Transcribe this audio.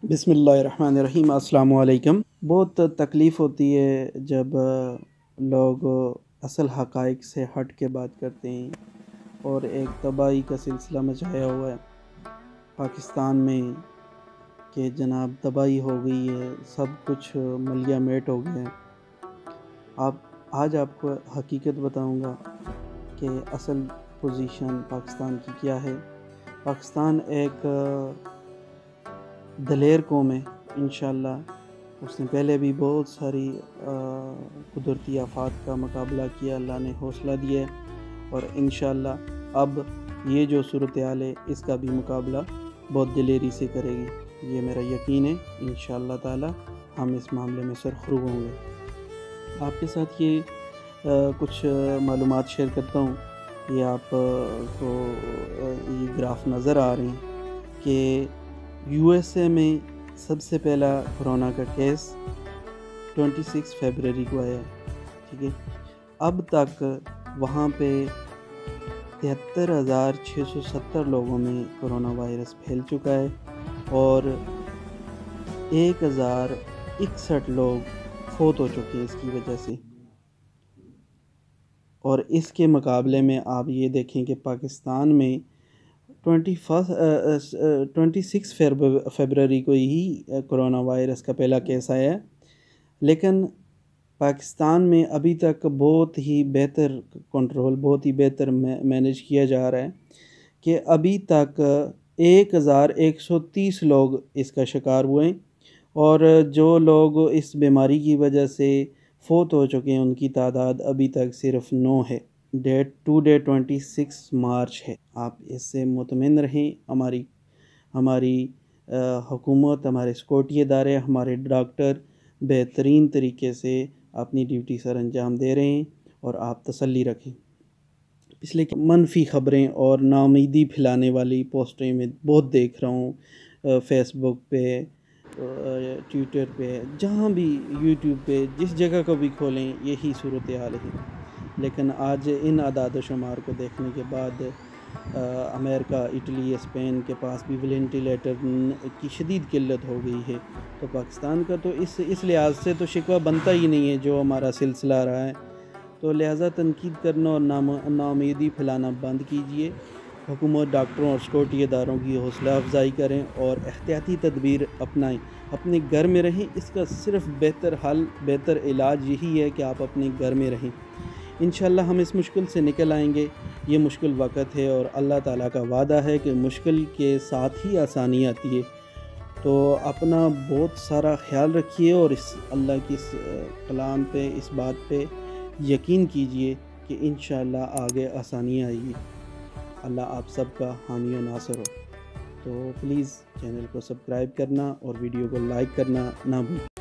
بسم اللہ الرحمن الرحیم۔ السلام علیکم۔ بہت تکلیف ہوتی ہے جب لوگ اصل حقائق سے ہٹ کے بات کرتے ہیں اور ایک تباہی کا سلسلہ مچایا ہوا ہے پاکستان میں کہ جناب تباہی ہو گئی ہے، سب کچھ ملیہ میٹ ہو گیا ہے۔ آج آپ کو حقیقت بتاؤں گا کہ اصل پوزیشن پاکستان کی کیا ہے۔ پاکستان ایک دلیر قوم ہے انشاءاللہ۔ اس نے پہلے بھی بہت ساری قدرتی آفات کا مقابلہ کیا، اللہ نے حوصلہ دیا ہے، اور انشاءاللہ اب یہ جو صورتحال ہے اس کا بھی مقابلہ بہت دلیری سے کرے گی، یہ میرا یقین ہے۔ انشاءاللہ تعالی ہم اس معاملے میں سرخرو ہوں گے۔ آپ کے ساتھ یہ کچھ معلومات شیئر کرتا ہوں۔ یہ آپ کو یہ گراف نظر آ رہے ہیں کہ یو ایس اے میں سب سے پہلا کرونا کا کیس 26 فیبروری کو آیا ہے، ٹھیک ہے۔ اب تک وہاں پہ 73,670 لوگوں میں کرونا وائرس پھیل چکا ہے اور 1,061 لوگ فوت ہو چکے ہیں اس کی وجہ سے۔ اور اس کے مقابلے میں آپ یہ دیکھیں کہ پاکستان میں 26 فیبروری کو ہی کرونا وائرس کا پہلا کیس آیا ہے، لیکن پاکستان میں ابھی تک بہت ہی بہتر کنٹرول، بہت ہی بہتر مینیج کیا جا رہا ہے کہ ابھی تک 1,130 لوگ اس کا شکار ہوئے ہیں، اور جو لوگ اس بیماری کی وجہ سے فوت ہو چکے ہیں ان کی تعداد ابھی تک صرف 9 ہے۔ ڈیٹ 26 مارچ ہے۔ آپ اس سے مطمئن رہیں، ہماری حکومت، ہمارے سیکورٹی ادارے، ہمارے ڈاکٹر بہترین طریقے سے اپنی ڈیوٹی سر انجام دے رہے ہیں، اور آپ تسلی رکھیں۔ پچھلے منفی خبریں اور ناامیدی پھیلانے والی پوسٹیں میں بہت دیکھ رہا ہوں، فیس بک پہ، ٹویٹر پہ، جہاں بھی، یوٹیوب پہ، جس جگہ کو بھی کھولیں یہی صورتحال ہے۔ لیکن آج ان اعداد و شمار کو دیکھنے کے بعد امریکہ، اٹلی، اسپین کے پاس بھی وینٹیلیٹر کی شدید قلت ہو گئی ہے، تو پاکستان کا تو اس لحاظ سے تو شکوہ بنتا ہی نہیں ہے جو ہمارا سلسلہ رہا ہے۔ تو لہٰذا تنقید کرنا اور ناامیدی پھیلانا بند کیجیے۔ حکومت، ڈاکٹروں اور سیکورٹی اداروں کی حوصلہ افزائی کریں اور احتیاطی تدبیر اپنائیں، اپنے گھر میں رہیں۔ اس کا صرف بہتر حل، بہتر علاج یہی ہے کہ آپ اپنے گھر میں رہیں۔ انشاءاللہ ہم اس مشکل سے نکل آئیں گے۔ یہ مشکل وقت ہے اور اللہ تعالیٰ کا وعدہ ہے کہ مشکل کے ساتھ ہی آسانی آتی ہے۔ تو اپنا بہت سارا خیال رکھیے اور اس اللہ کی اس کلام پہ، اس بات پہ یقین کیجئے کہ انشاءاللہ آگے آسانی آئے گی۔ اللہ آپ سب کا حامی و ناصر ہو۔ تو پلیز چینل کو سبسکرائب کرنا اور ویڈیو کو لائک کرنا نہ بھولیں۔